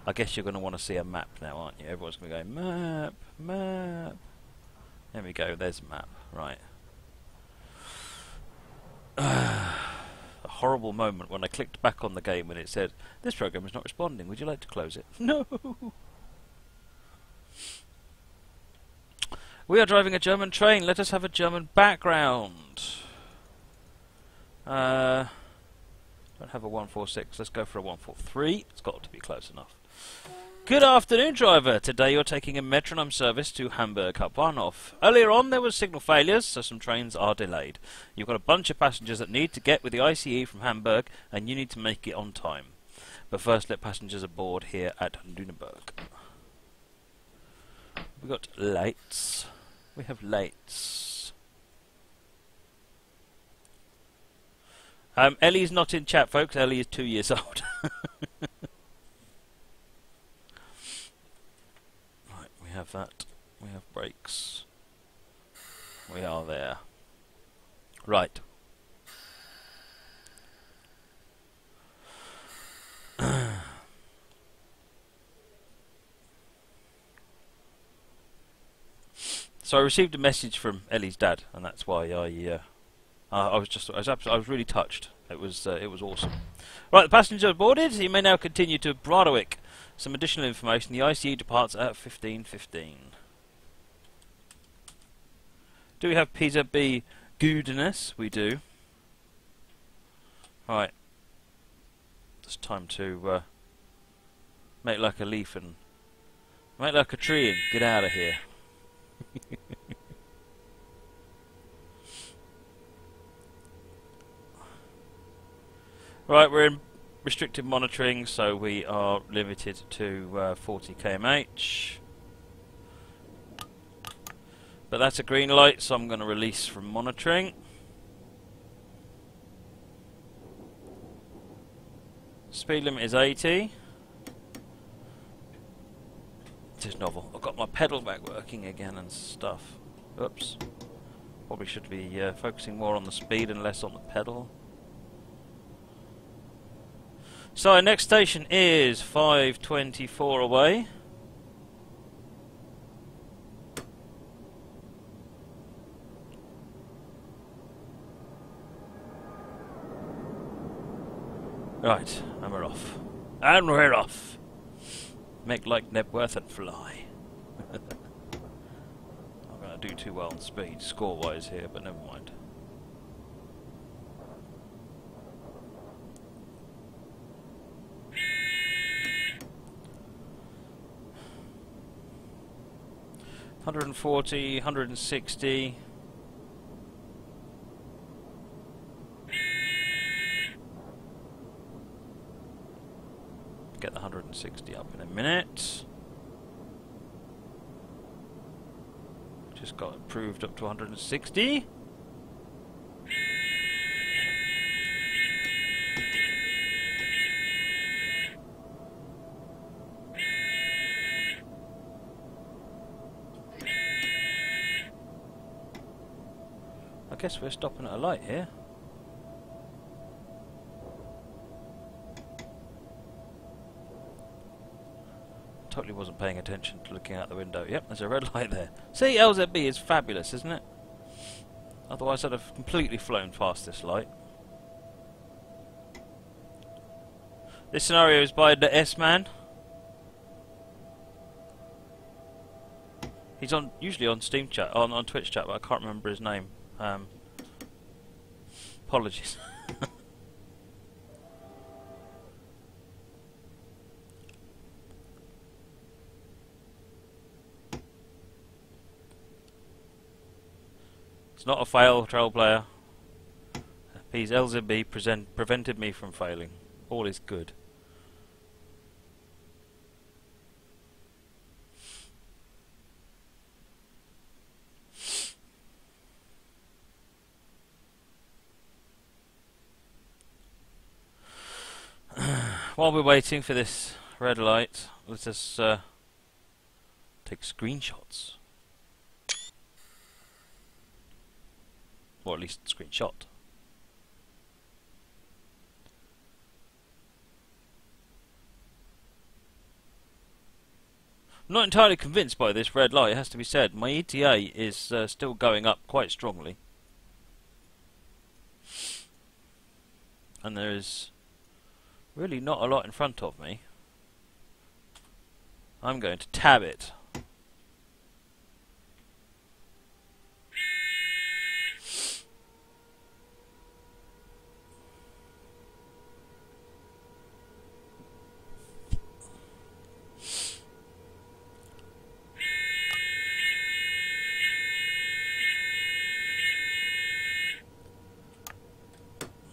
I guess you're going to want to see a map now, aren't you? Everyone's going to go, map, map. There we go, there's a map. Right. A horrible moment when I clicked back on the game and it said, this program is not responding, would you like to close it? No! We are driving a German train, let us have a German background. Don't have a 146, let's go for a 143. It's got to be close enough. Good afternoon, driver. Today you're taking a Metronom service to Hamburg Hauptbahnhof. Earlier on there was signal failures, so some trains are delayed. You've got a bunch of passengers that need to get with the ICE from Hamburg, and you need to make it on time. But first let passengers aboard here at Lüneburg. We've got lights. We have lights. Ellie's not in chat, folks. Ellie is 2 years old. Right, we have that. We have brakes. We are there. Right. So I received a message from Ellie's dad, and that's why I was really touched. It was awesome. Right, the passengers are boarded. You may now continue to Bradowick. Some additional information: the ICE departs at 15:15. Do we have Pisa B goodness? We do. Right. It's time to make like a leaf and make like a tree and get out of here. Right, we're in restricted monitoring, so we are limited to 40 km/h. But that's a green light, so I'm going to release from monitoring. Speed limit is 80. This is novel. I've got my pedal back working again and stuff. Oops. Probably should be focusing more on the speed and less on the pedal. So our next station is 5:24 away. Right, and we're off. And we're off. Make like Nebworth and fly. I'm going to do too well on speed, score-wise here, but never mind. $140, $160. Get the 160 up in a minute. Just got approved up to 160. I guess we're stopping at a light here. Totally wasn't paying attention to looking out the window. Yep, there's a red light there. See, LZB is fabulous, isn't it? Otherwise I'd have completely flown past this light. This scenario is by the S-Man. He's usually on Steam chat, on Twitch chat, but I can't remember his name. Apologies. It's not a fail, troll player. His LZB prevented me from failing. All is good. While we're waiting for this red light, let us take screenshots. Or at least screenshot. I'm not entirely convinced by this red light, it has to be said. My ETA is still going up quite strongly. And there is really not a lot in front of me. I'm going to tab it.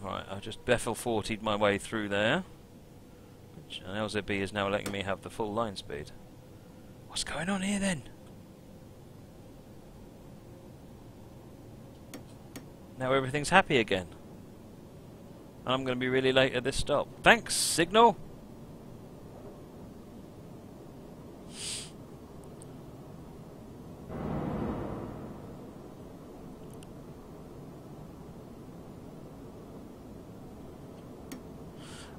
Right, I just Bethel 40'd my way through there. And LZB is now letting me have the full line speed. What's going on here then? Now everything's happy again. And I'm going to be really late at this stop. Thanks, signal!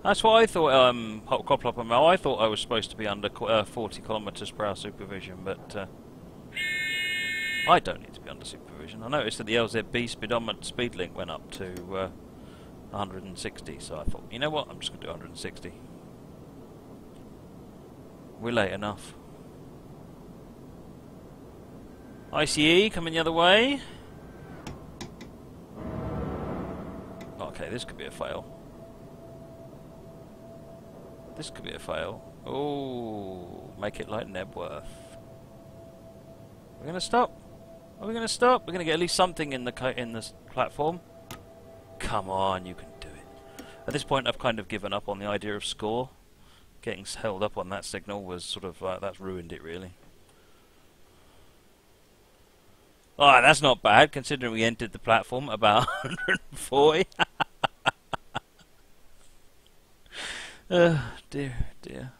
That's what I thought, I thought I was supposed to be under 40 kilometres per hour supervision, but I don't need to be under supervision. I noticed that the LZB speedometer speed limit went up to 160, so I thought, you know what, I'm just going to do 160. We're late enough. ICE coming the other way. Okay, this could be a fail. This could be a fail. Oh, make it like Nebworth. We're going to stop. Are we going to stop? We're going to get at least something in this platform. Come on, you can do it. At this point, I've kind of given up on the idea of score. Getting held up on that signal was sort of that's ruined it really. Ah, that's not bad considering we entered the platform about 140. Dear, dear.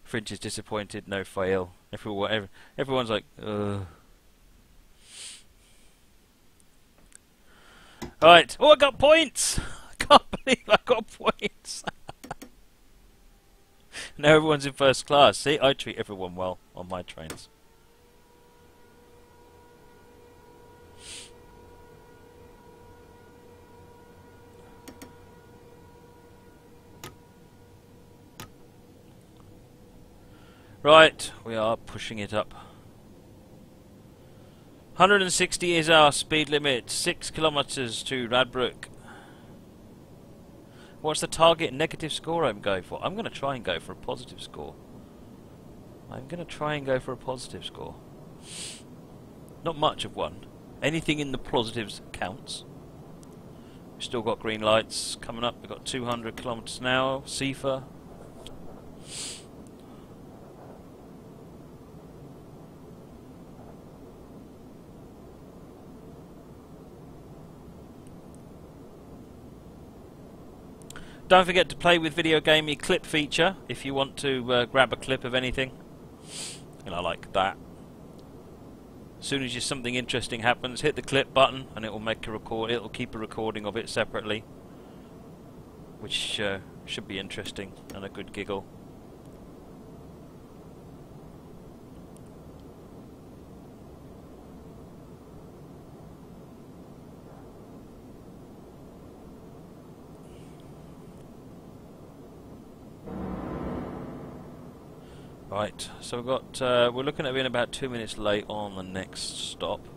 Fridge is disappointed, no fail. Everyone's like, ugh. Right. Oh, I got points! I can't believe I got points! Now everyone's in first class. See, I treat everyone well on my trains. Right, we are pushing it up. 160 is our speed limit. 6 kilometres to Radbrook. What's the target negative score I'm going for? I'm going to try and go for a positive score. Not much of one. Anything in the positives counts. We've still got green lights coming up. We've got 200 kilometres an hour. SIFA. Don't forget to play with Video Gamey clip feature if you want to grab a clip of anything. And I like that. As soon as something interesting happens, hit the clip button and it will make a record. It will keep a recording of it separately, which should be interesting and a good giggle. Right, so we've got we're looking at being about 2 minutes late on the next stop.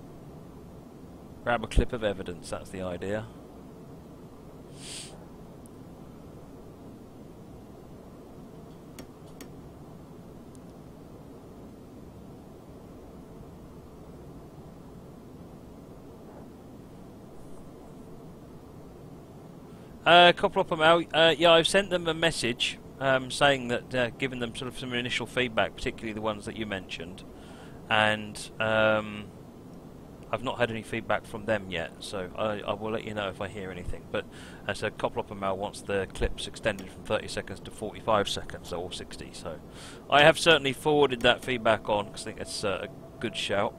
Grab a clip of evidence, that's the idea. A couple of them out. Yeah, I've sent them a message. Saying that, giving them sort of some initial feedback, particularly the ones that you mentioned, and I've not had any feedback from them yet, so I will let you know if I hear anything. But as a Coplopper wants the clips extended from 30 seconds to 45 seconds, or 60, so I have certainly forwarded that feedback on, because I think it's a good shout.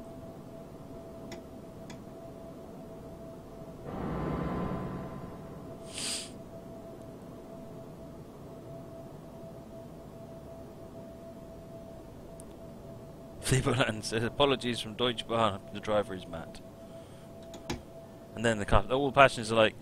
Lieberland says apologies from Deutsche Bahn. The driver is Matt. And then all the passengers are like,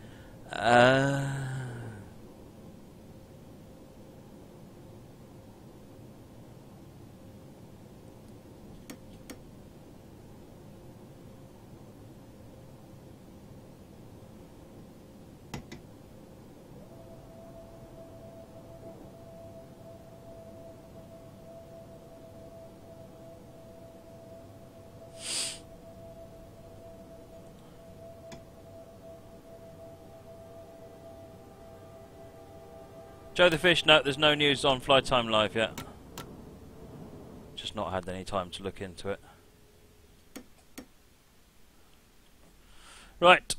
Joe the Fish, no, there's no news on Fly Time Live yet. Just not had any time to look into it. Right.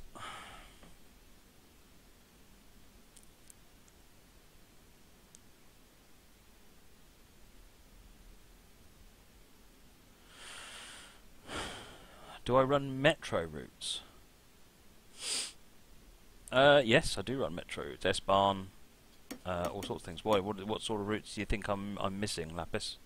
Do I run metro routes? Yes, I do run metro routes. S-Bahn. All sorts of things. Why? What sort of routes do you think I'm missing, Lapis?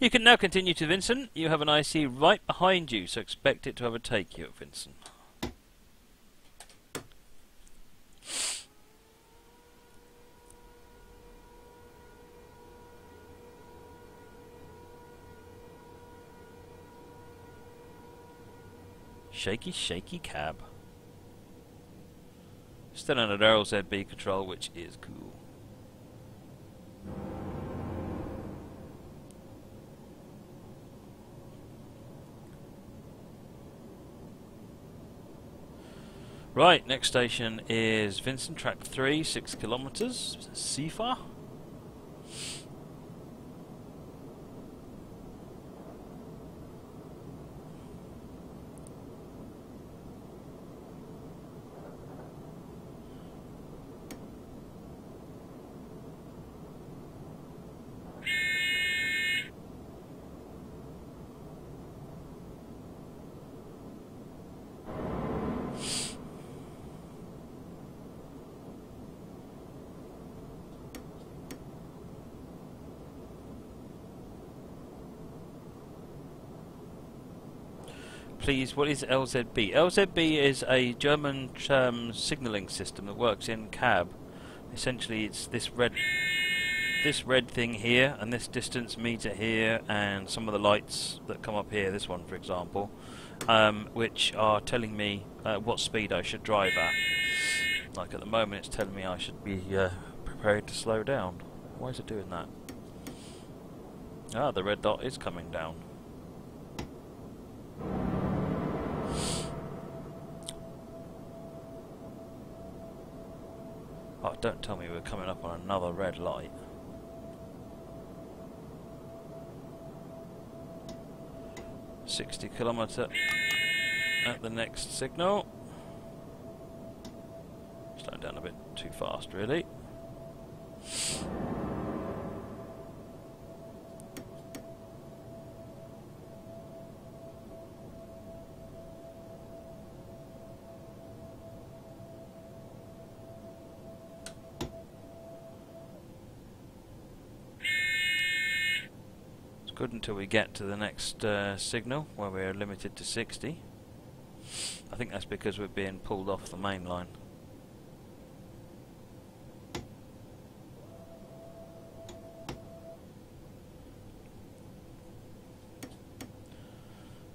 You can now continue to Vincent. You have an IC right behind you, so expect it to overtake you at Vincent. Shaky, shaky cab. Still under LZB control, which is cool. Right, next station is Vincent, track 3, 6 kilometres, Sifa. Please, what is LZB? LZB is a German signalling system that works in cab. Essentially, it's this red thing here, and this distance meter here, and some of the lights that come up here. This one, for example, which are telling me what speed I should drive at. Like at the moment, it's telling me I should be prepared to slow down. Why is it doing that? Ah, the red dot is coming down. Oh, don't tell me we're coming up on another red light. .60 at the next signal. Slowing down a bit too fast, really. Good until we get to the next signal where we're limited to 60. I think that's because we're being pulled off the main line.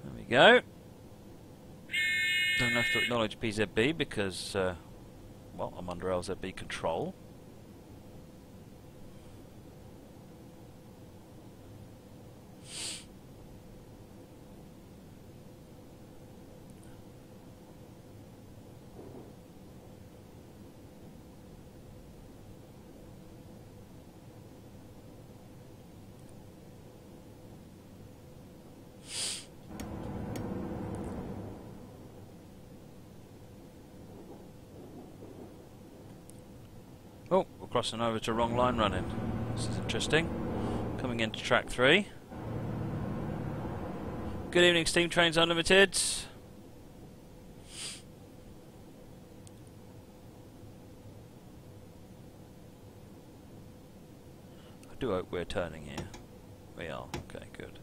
There we go. Don't have to acknowledge PZB because, well, I'm under LZB control. Oh, we're crossing over to wrong line running. This is interesting. Coming into track 3. Good evening, Steam Trains Unlimited. do hope we're turning here. We are. Okay, good.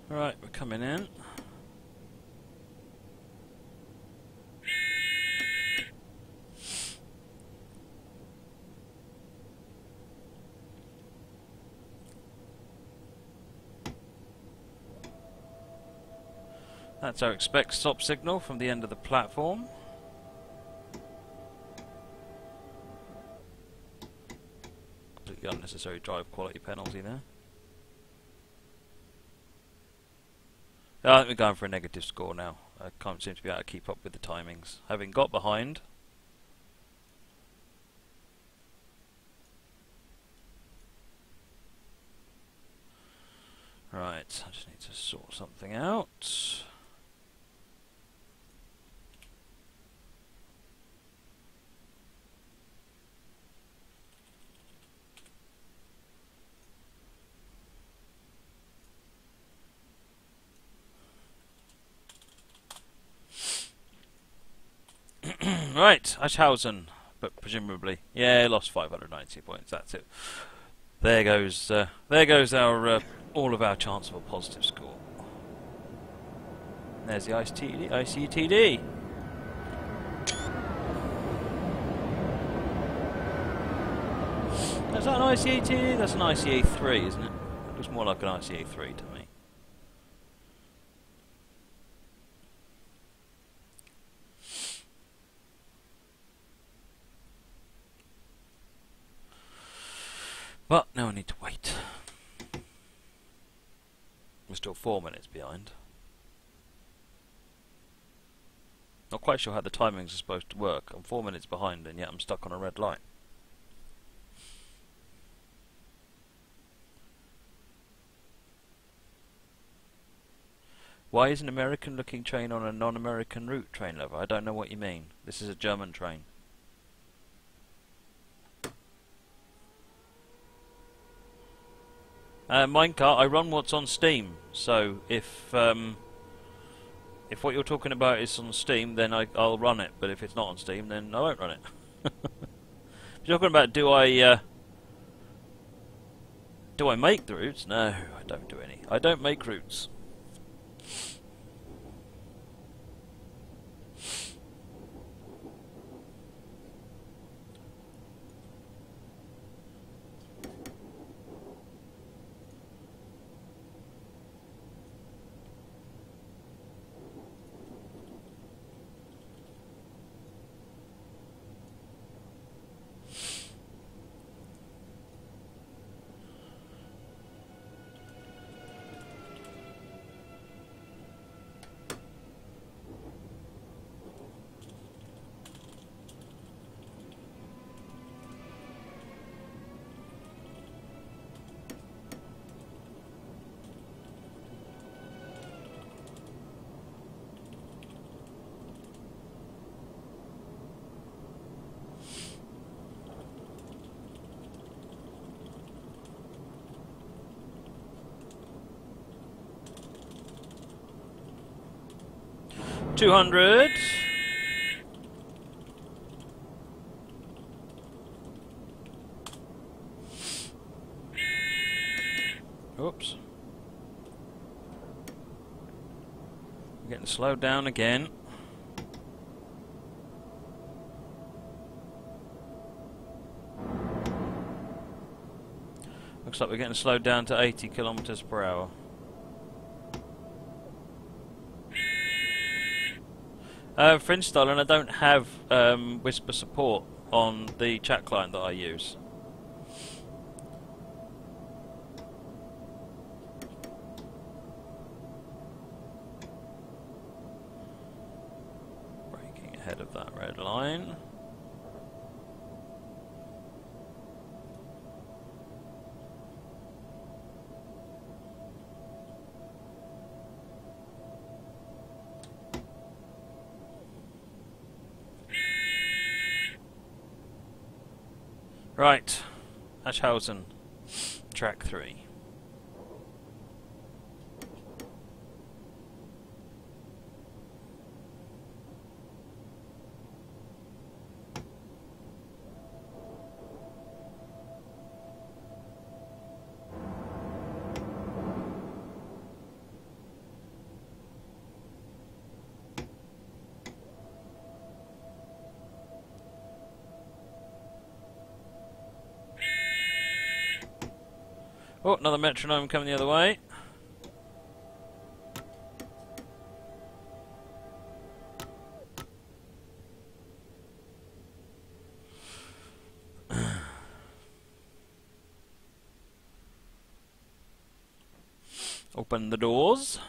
Right, we're coming in. That's our expect stop signal from the end of the platform. Completely unnecessary drive quality penalty there. I think we're going for a negative score now. I can't seem to be able to keep up with the timings. Having got behind. Right, I just need to sort something out. Right, Eschhausen, but presumably, yeah, lost 590 points. That's it. There goes our all of our chance of a positive score. There's the ICTD. Is that an ICTD? That's an ICA3, isn't it? It looks more like an ICA3 to me. But now I need to wait. We're still 4 minutes behind. Not quite sure how the timings are supposed to work. I'm 4 minutes behind and yet I'm stuck on a red light. Why is an American looking train on a non-American route, train lover? I don't know what you mean. This is a German train. Minecart, I run what's on Steam, so if what you're talking about is on Steam, then I'll run it, but if it's not on Steam, then I won't run it. If you're talking about do I make the routes? No, I don't do any. I don't make routes. $200. Oops. We're getting slowed down again. Looks like we're getting slowed down to 80 kilometers per hour. For installing, I don't have Whisper support on the chat client that I use. Braking ahead of that red line. Right, Ashhausen, track 3. Oh, another metronome coming the other way. Open the doors.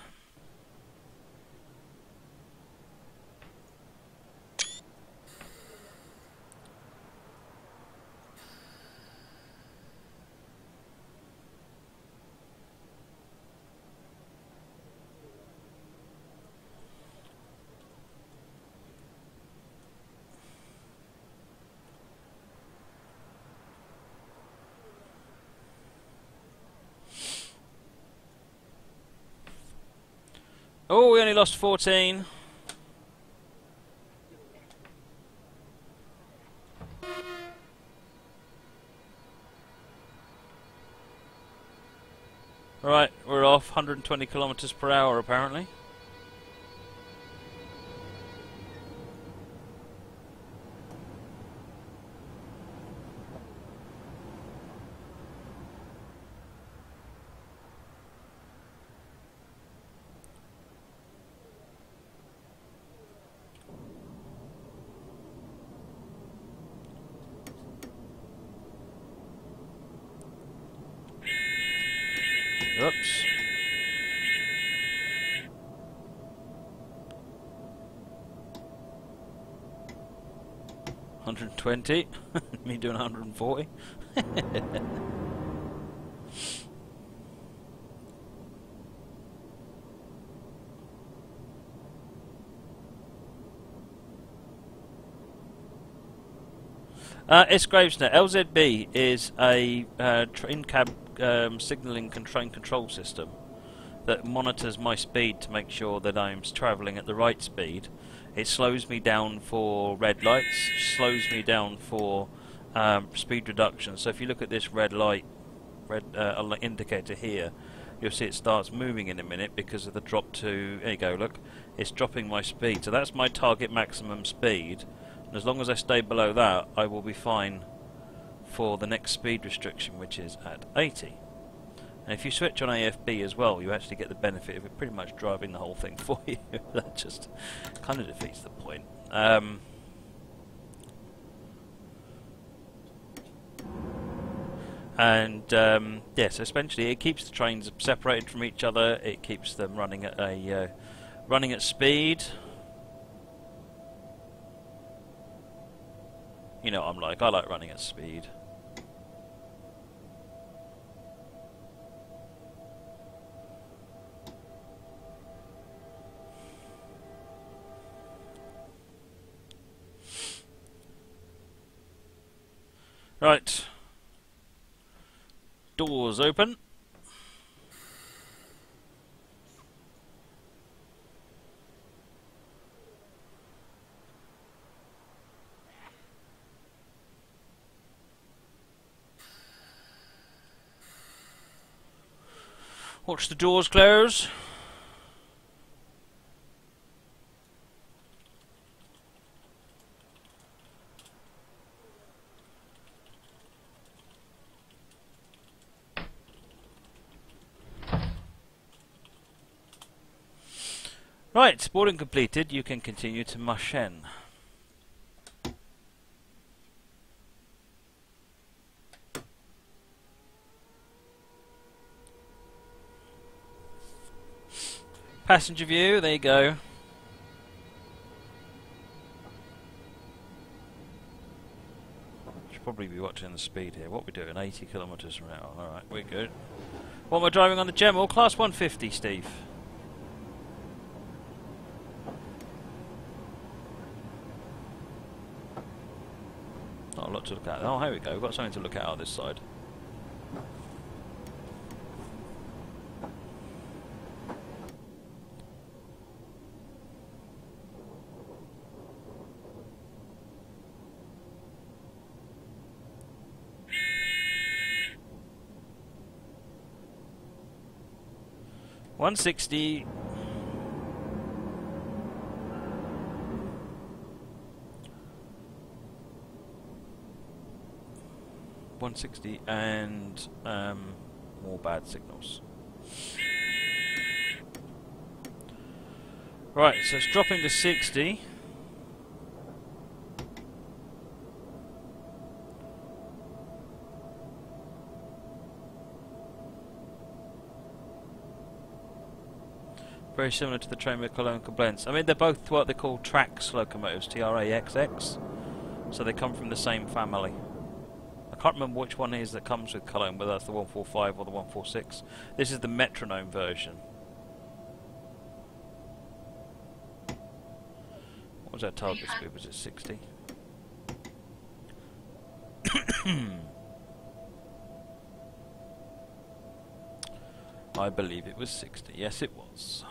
Oh, we only lost 14. Right, we're off 120 kilometers per hour apparently. Oops. $120. Me doing 140. It's Gravesnet. LZB is a in-cab signalling train control system that monitors my speed to make sure that I'm travelling at the right speed. It slows me down for red lights, slows me down for speed reduction. So if you look at this red light, indicator here, you'll see it starts moving in a minute because of the drop to, there you go, look, it's dropping my speed. So that's my target maximum speed. And as long as I stay below that, I will be fine for the next speed restriction, which is at 80. And if you switch on AFB as well, you actually get the benefit of it pretty much driving the whole thing for you. That just kind of defeats the point. Yeah, so essentially it keeps the trains separated from each other. It keeps them running at a running at speed. You know what I'm like. I like running at speed. Right. Doors open. Watch the doors close. Right, boarding completed. You can continue to Machen. Passenger view, there you go. Should probably be watching the speed here. What are we doing? 80 kilometers per hour. Alright, we're good. What am I driving on the Gemmel? Class 150, Steve. Not a lot to look at? Oh, here we go. We've got something to look at on this side. $160. 160 and more bad signals. Right, so it's dropping to 60. Very similar to the train with Cologne complaints. I mean, they're both what they call TRAX locomotives, TRAXX, so they come from the same family. I can't remember which one it is that comes with Cologne, whether that's the 145 or the 146. This is the Metronom version. What was our target speed? Was it 60? I believe it was 60. Yes, it was.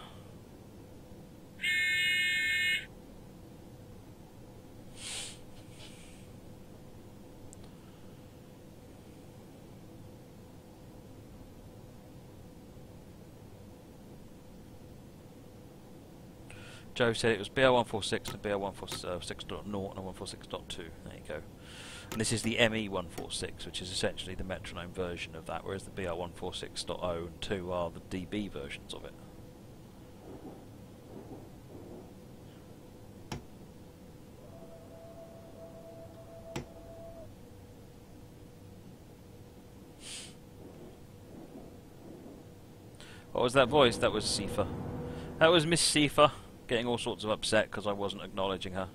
Joe said it was BR146 and BR146.0 and 146.2. There you go. And this is the ME146, which is essentially the Metronom version of that, whereas the BR146.0 and 2 are the DB versions of it. What was that voice? That was Sifa. That was Miss Sifa, getting all sorts of upset because I wasn't acknowledging her.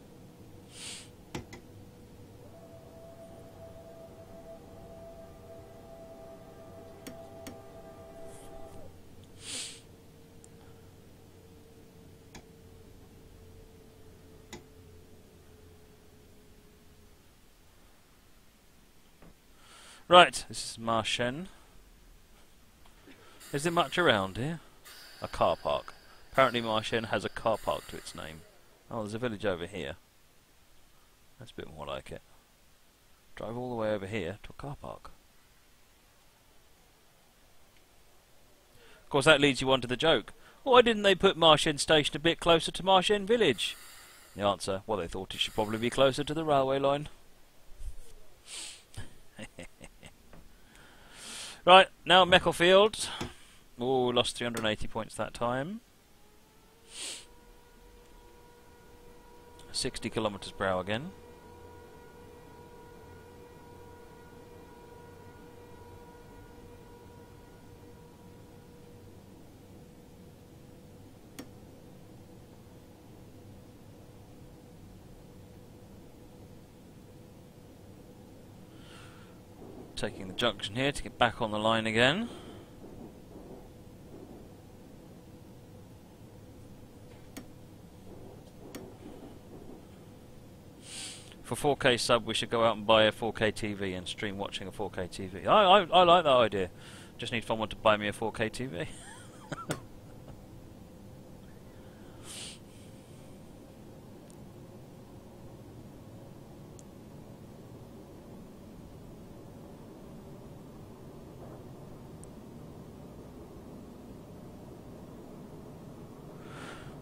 Right, this is Marchen. Is there much around here? A car park. Apparently Marchen has a car park to its name. Oh, there's a village over here. That's a bit more like it. Drive all the way over here to a car park. Of course that leads you on to the joke. Why didn't they put Marchen Station a bit closer to Marchen Village? The answer, well, they thought it should probably be closer to the railway line. Right, now Mecklefield. Oh, lost 380 points that time. 60 kilometres per hour again. Taking the junction here to get back on the line again. For 4K sub, we should go out and buy a 4K TV and stream watching a 4K TV. I like that idea. Just need someone to buy me a 4K TV.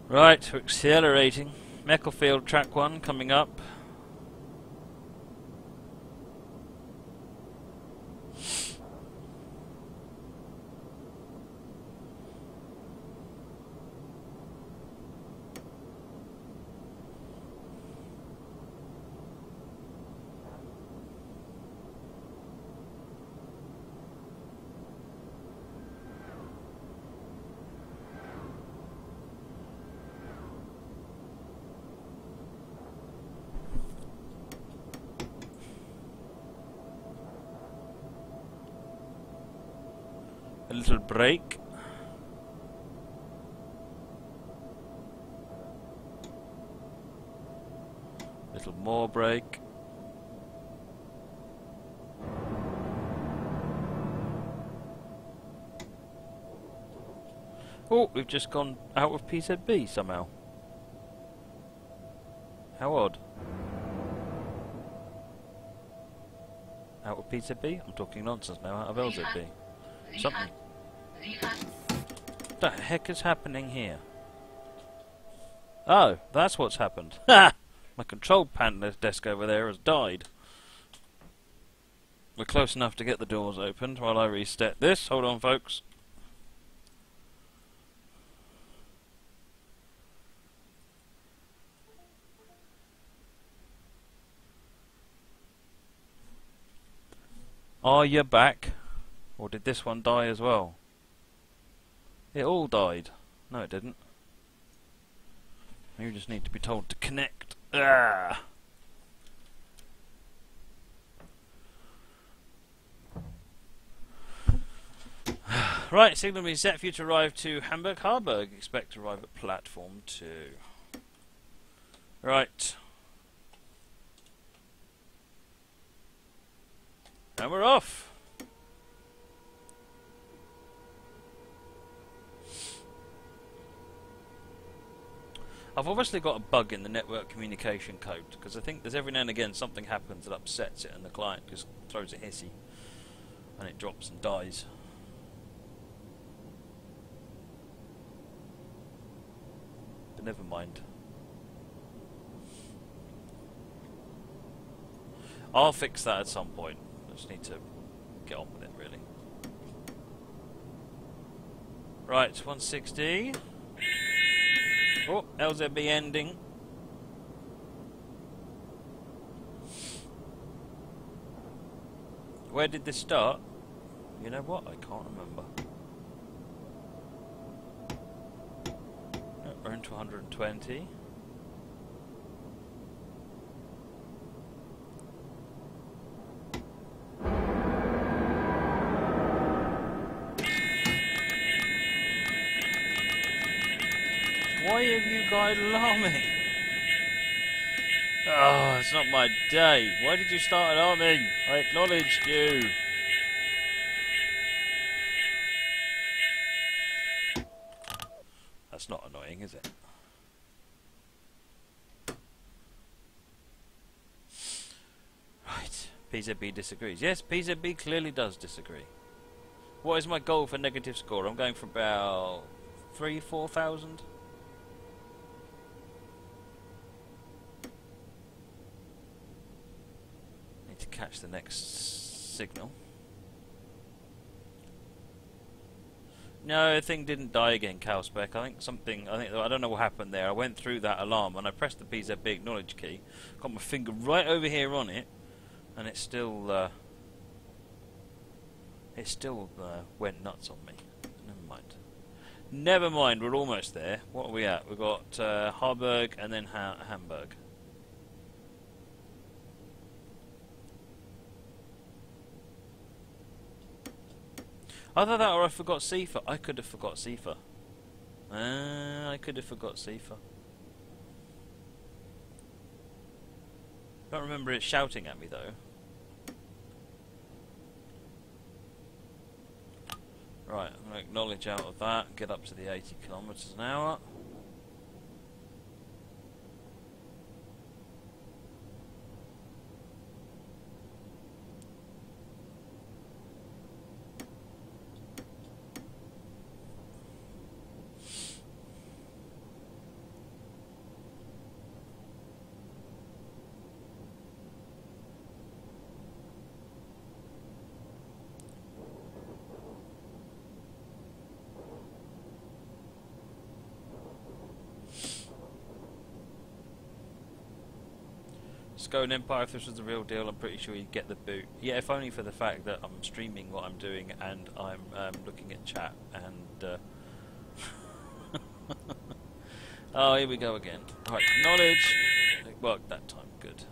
Right, we're accelerating. Mecklefield track 1 coming up. A little break. Little more break. Oh, we've just gone out of PZB somehow. How odd. Out of PZB? I'm talking nonsense now, out of LZB. Something. What the heck is happening here? Oh, that's what's happened. Ha! My control panel desk over there has died. We're close enough to get the doors opened while I reset this. Hold on, folks. Are you back? Or did this one die as well? It all died. No, it didn't. You just need to be told to connect. Ah! Right, signal being set for you to arrive to Hamburg. Harburg. Expect to arrive at platform 2. Right. And we're off. I've obviously got a bug in the network communication code, because I think there's every now and again something happens that upsets it and the client just throws a hissy and it drops and dies. But never mind. I'll fix that at some point. I just need to get on with it, really. Right, 160. Oh, LZB ending. Where did this start? You know what? I can't remember. No, we're into 120. Why have you guys alarming? Oh, it's not my day. Why did you start alarming? I acknowledged you. That's not annoying, is it? Right. PZB disagrees. Yes, PZB clearly does disagree. What is my goal for negative score? I'm going for about 3,000–4,000. To catch the next signal. No, the thing didn't die again, Calspec. I don't know what happened there. I went through that alarm and I pressed the PZB acknowledge key, got my finger right over here on it, and it still went nuts on me. Never mind. Never mind, we're almost there. What are we at? We've got Harburg and then Hamburg. Either that or I forgot CIFA. I could have forgot CIFA. I could have forgot CIFA. Don't remember it shouting at me though. Right, I'm going to acknowledge out of that and get up to the 80 kilometers an hour. Scone Empire, if this was the real deal, I'm pretty sure you'd get the boot. Yeah, if only for the fact that I'm streaming what I'm doing and I'm looking at chat and... oh, here we go again. Right, acknowledge. It worked that time, good.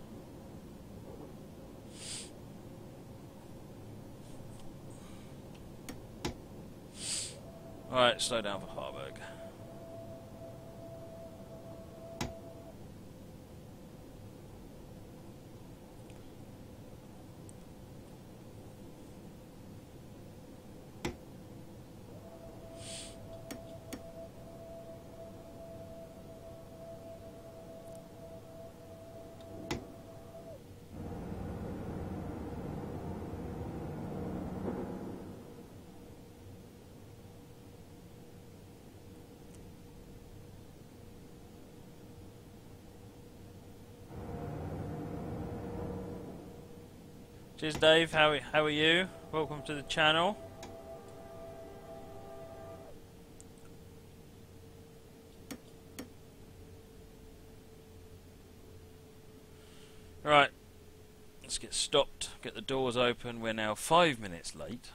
Alright, slow down for Harburg. Cheers, Dave. How are you? Welcome to the channel. Right, let's get stopped. Get the doors open. We're now 5 minutes late.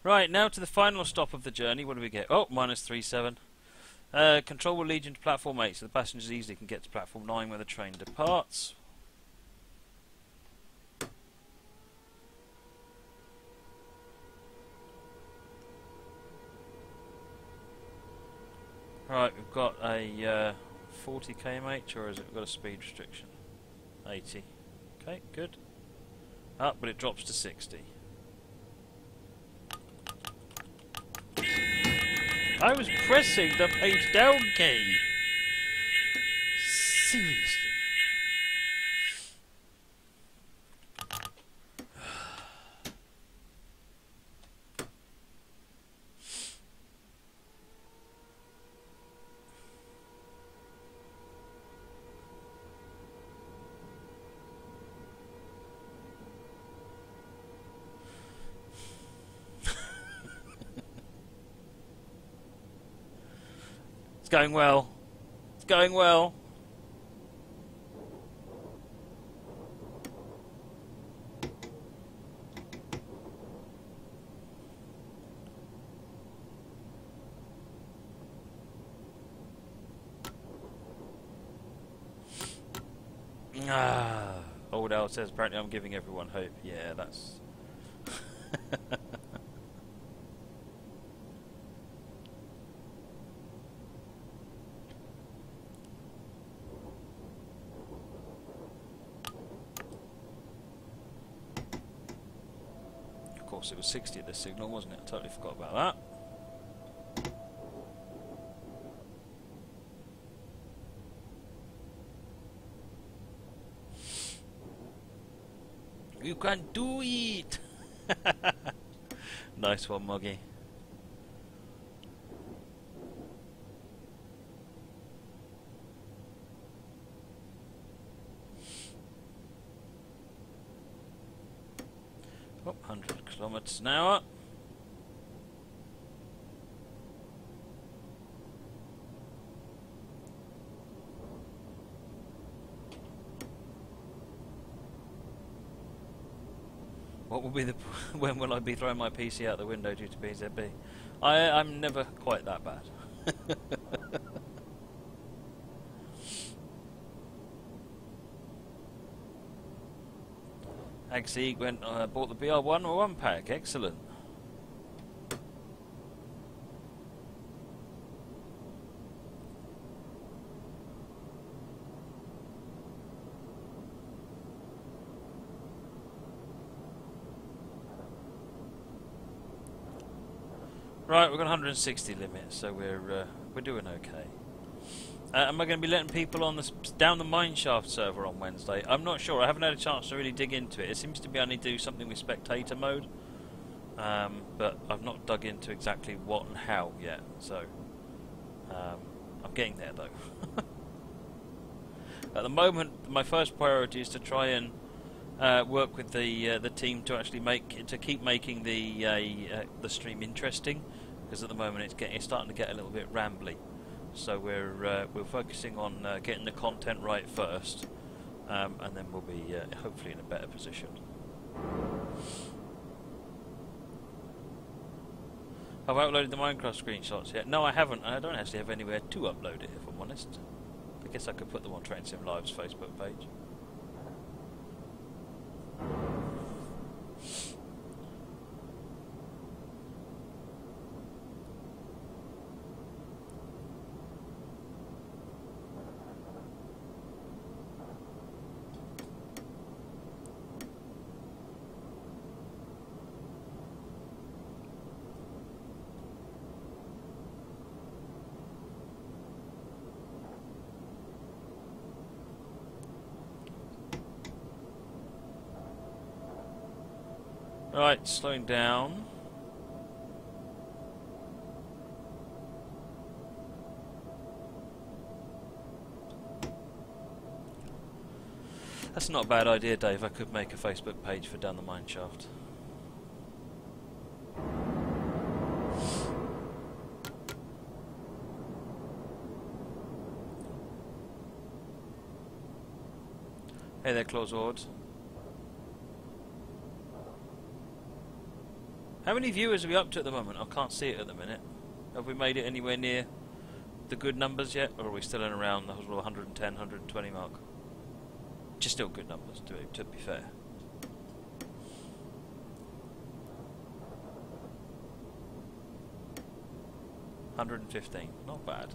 Right, now to the final stop of the journey. What do we get? Oh, -37. Control will lead you into platform 8, so the passengers easily can get to platform 9 where the train departs. Right, we've got a 40 km/h, or has it got a speed restriction? 80. Okay, good. Up, but it drops to 60. I was pressing the page down key. Seriously. It's going well. It's going well. Old Al says apparently I'm giving everyone hope. Yeah, that's... Of course it was 60 at this signal, wasn't it? I totally forgot about that. You can do it! Nice one, Moggy. Oh, 100 kilometers an hour. What will be the when will I be throwing my PC out the window due to BZB? I'm never quite that bad. Agseeg went bought the BR101 pack. Excellent. Right, we've got 160 limit, so we're doing okay. Am I going to be letting people on down the mineshaft server on Wednesday? I'm not sure. I haven't had a chance to really dig into it. It seems to be I need to do something with spectator mode, but I've not dug into exactly what and how yet. So I'm getting there though. At the moment, my first priority is to try and work with the team to actually keep making the stream interesting, because at the moment it's starting to get a little bit rambly. So we're focusing on getting the content right first, and then we'll be hopefully in a better position. Have I uploaded the Minecraft screenshots yet? No, I haven't. I don't actually have anywhere to upload it, if I'm honest. I guess I could put them on Train Sim Live's Facebook page. Right, slowing down. That's not a bad idea, Dave. I could make a Facebook page for Down the Mine Shaft. Hey there, Clawsword. How many viewers are we up to at the moment? I can't see it at the minute. Have we made it anywhere near the good numbers yet? Or are we still in around the 110, 120 mark? Just still good numbers, to be fair. $115, not bad.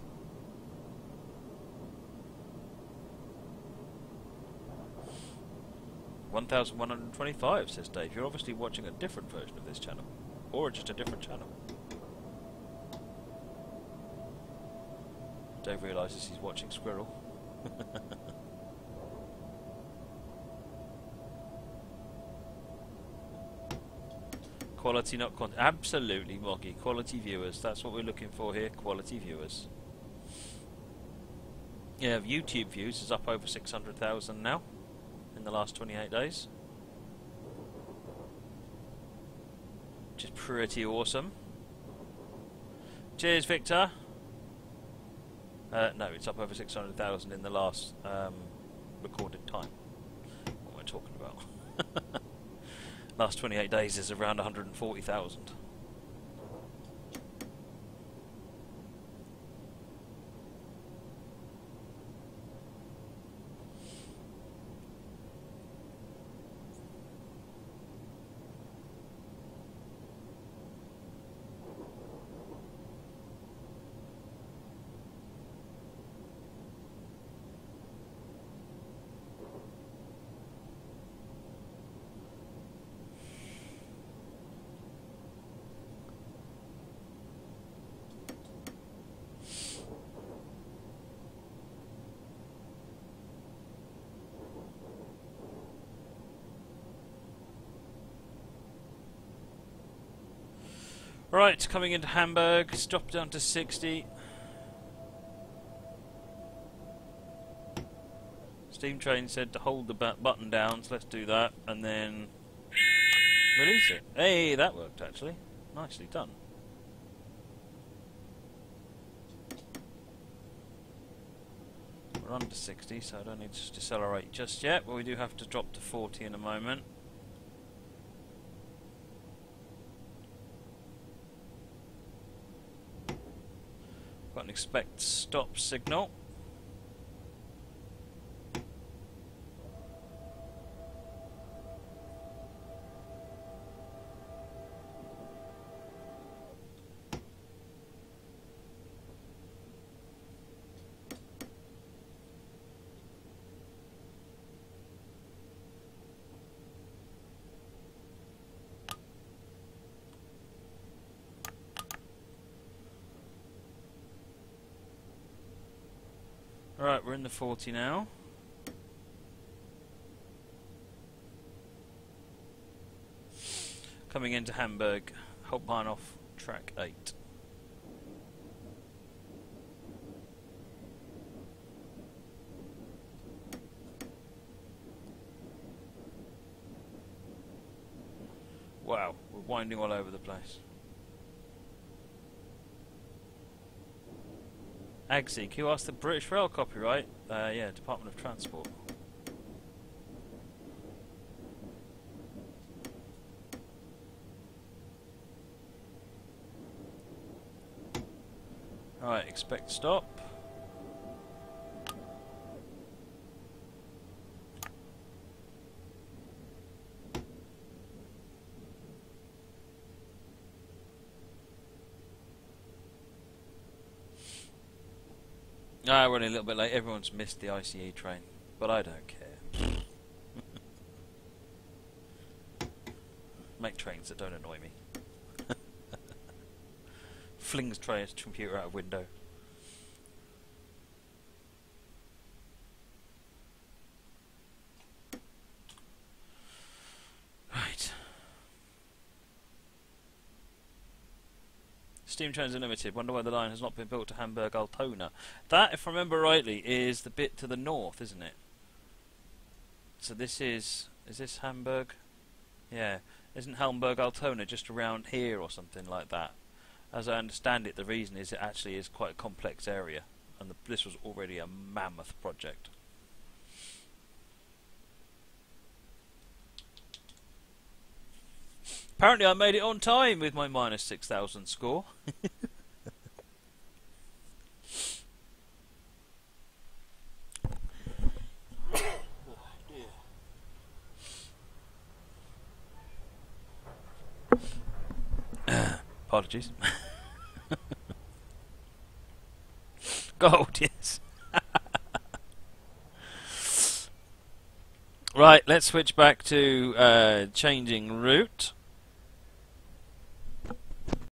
$1,125, says Dave. You're obviously watching a different version of this channel. Or just a different channel. Dave realises he's watching Squirrel. Quality, not quantity. Absolutely, Moggy. Quality viewers. That's what we're looking for here. Quality viewers. Yeah, YouTube views is up over 600,000 now in the last 28 days. Which is pretty awesome. Cheers, Victor. No, it's up over 600,000 in the last recorded time. What am I talking about? Last 28 days is around 140,000. Right, coming into Hamburg, it's dropped down to 60. Steam Train said to hold the button down, so let's do that, and then release it. Hey, that worked actually. Nicely done. We're under 60, so I don't need to decelerate just yet, but we do have to drop to 40 in a moment. Got an expect stop signal. Right, we're in the 40 now. Coming into Hamburg, Hauptbahnhof, track 8. Wow, we're winding all over the place. Agzik, who asked the British Rail copyright? Yeah, Department of Transport. Alright, expect stop. Ah, running a little bit late. Everyone's missed the ICE train, but I don't care. Make trains that don't annoy me. Flings train's computer out of window. Right. Steam Trains Unlimited. Wonder why the line has not been built to Hamburg Altona. That, if I remember rightly, is the bit to the north, isn't it? So this is this Hamburg? Yeah. Isn't Hamburg Altona just around here or something like that? As I understand it, the reason is it actually is quite a complex area, and this was already a mammoth project. Apparently I made it on time with my minus 6,000 score. Apologies. Gold, yes. Right, let's switch back to changing route.